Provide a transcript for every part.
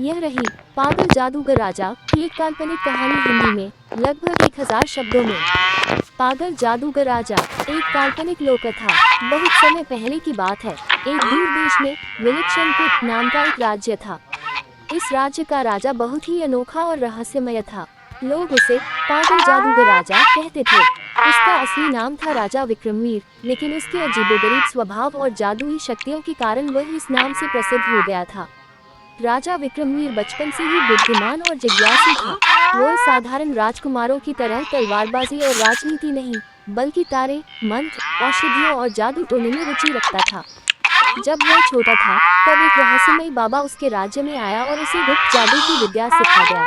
यह रही पागल जादूगर राजा की एक काल्पनिक कहानी हिंदी में लगभग 1000 शब्दों में। पागल जादूगर राजा एक काल्पनिक लोककथा। बहुत समय पहले की बात है। एक दूर देश में विलक्षणपुर नाम का एक राज्य था। इस राज्य का राजा बहुत ही अनोखा और रहस्यमय था। लोग उसे पागल जादूगर राजा कहते थे। उसका असली नाम था राजा विक्रमवीर, लेकिन उसके अजीबोगरीब स्वभाव और जादुई शक्तियों के कारण वह इस नाम से प्रसिद्ध हो गया था। राजा विक्रमवीर बचपन से ही बुद्धिमान और जिज्ञासु था। वह साधारण राजकुमारों की तरह तलवारबाजी और राजनीति नहीं, बल्कि तारे, मंत्र, औषधियों और जादू टोने में रुचि रखता था। जब वह छोटा था, तब एक रहस्यमयी बाबा उसके राज्य में आया और उसे गुप्त जादू की विद्या सिखा गया।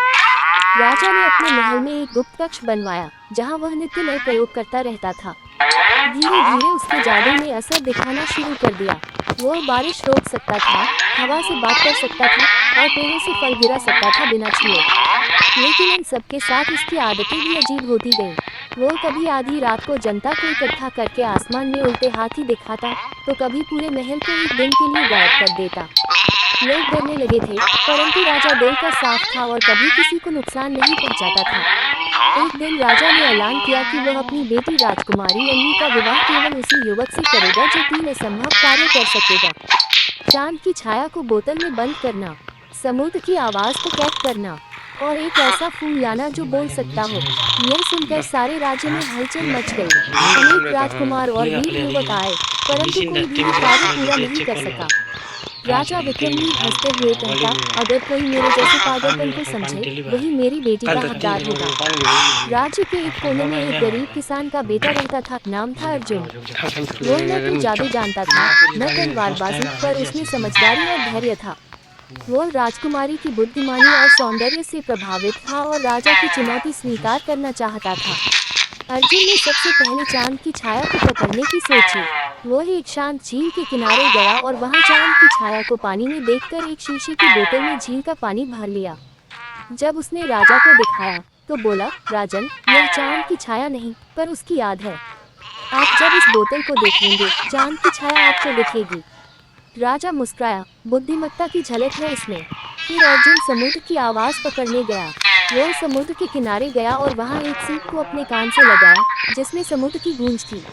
राजा ने अपने महल में एक गुप्त कक्ष बनवाया, जहां वह नित्य नए प्रयोग करता रहता था। धीरे धीरे उसके जादू ने असर दिखाना शुरू कर दिया। वह बारिश रोक सकता था, हवा से बात कर सकता था और पेड़ों से फल गिरा सकता था बिना छुए। लेकिन इन सबके साथ उसकी आदतें भी अजीब होती गईं। वो कभी आधी रात को जनता को इकट्ठा करके आसमान में उल्टे हाथी दिखाता, तो कभी पूरे महल को एक दिन के लिए गायब कर देता। लोग डरने लगे थे, परंतु राजा दिल का साफ था और कभी किसी को नुकसान नहीं पहुंचाता था। एक दिन राजा ने ऐलान किया कि वह अपनी बेटी राजकुमारी अन्वी का विवाह केवल उसी युवक से करेगा जो 3 असंभव कार्य कर सकेगा। चांद की छाया को बोतल में बंद करना, समुद्र की आवाज को कैद करना और एक ऐसा फूल लाना जो बोल सकता हो। यह सुनकर सारे राज्य में हलचल मच गई। अनेक राजकुमार और वीर युवक आए, परंतु कोई भी कार्य पूरा नहीं कर सका। राजा विक्रमवीर हंसते हुए कहता, अगर कोई मेरे जैसे पागलपन को समझे, वही मेरी बेटी का हकदार होगा। राज्य के एक कोने में एक गरीब किसान का बेटा रहता था। नाम था अर्जुन। वो न तो जादू जानता था, न तलवारबाजी, पर उसमें समझदारी और धैर्य था। वो राजकुमारी की बुद्धिमानी और सौंदर्य से प्रभावित था और राजा की चुनौती स्वीकार करना चाहता था। अर्जुन ने सबसे पहले चांद की छाया को पकड़ने की सोची। वो एक शांत झील के किनारे गया और वहां चांद की छाया को पानी में देखकर एक शीशे की बोतल में झील का पानी भर लिया। जब उसने राजा को दिखाया, तो बोला, राजन, यह चांद की छाया नहीं, पर उसकी याद है। आप जब इस बोतल को देखेंगे, चांद की छाया आपको दिखेगी। राजा मुस्कुराया, बुद्धिमत्ता की झलक है इसमें। फिर अर्जुन समुद्र की आवाज पकड़ने गया। वह समुद्र के किनारे गया और वहां एक सीप को अपने कान से लगाया, जिसमें समुद्र की गूंज थी।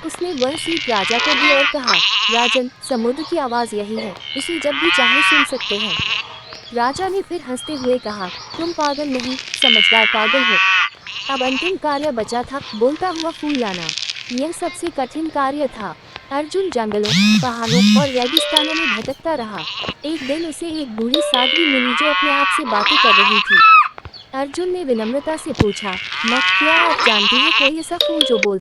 उसने वह सीप राजा को दी और कहा, राजन, समुद्र की आवाज यही है, इसे जब भी चाहे सुन सकते हैं। राजा ने फिर हंसते हुए कहा, तुम पागल नहीं, समझदार पागल हो। अब अंतिम कार्य बचा था, बोलता हुआ फूल लाना। यह सबसे कठिन कार्य था। अर्जुन जंगलों, पहाड़ों और रेगिस्तानों में भटकता रहा। एक दिन उसे एक बूढ़ी साध्वी मिली जो अपने आप से बातें कर रही थी। अर्जुन ने विनम्रता से पूछा, माँ, क्या आप जानती हैं कोई ऐसा फूल जो बोल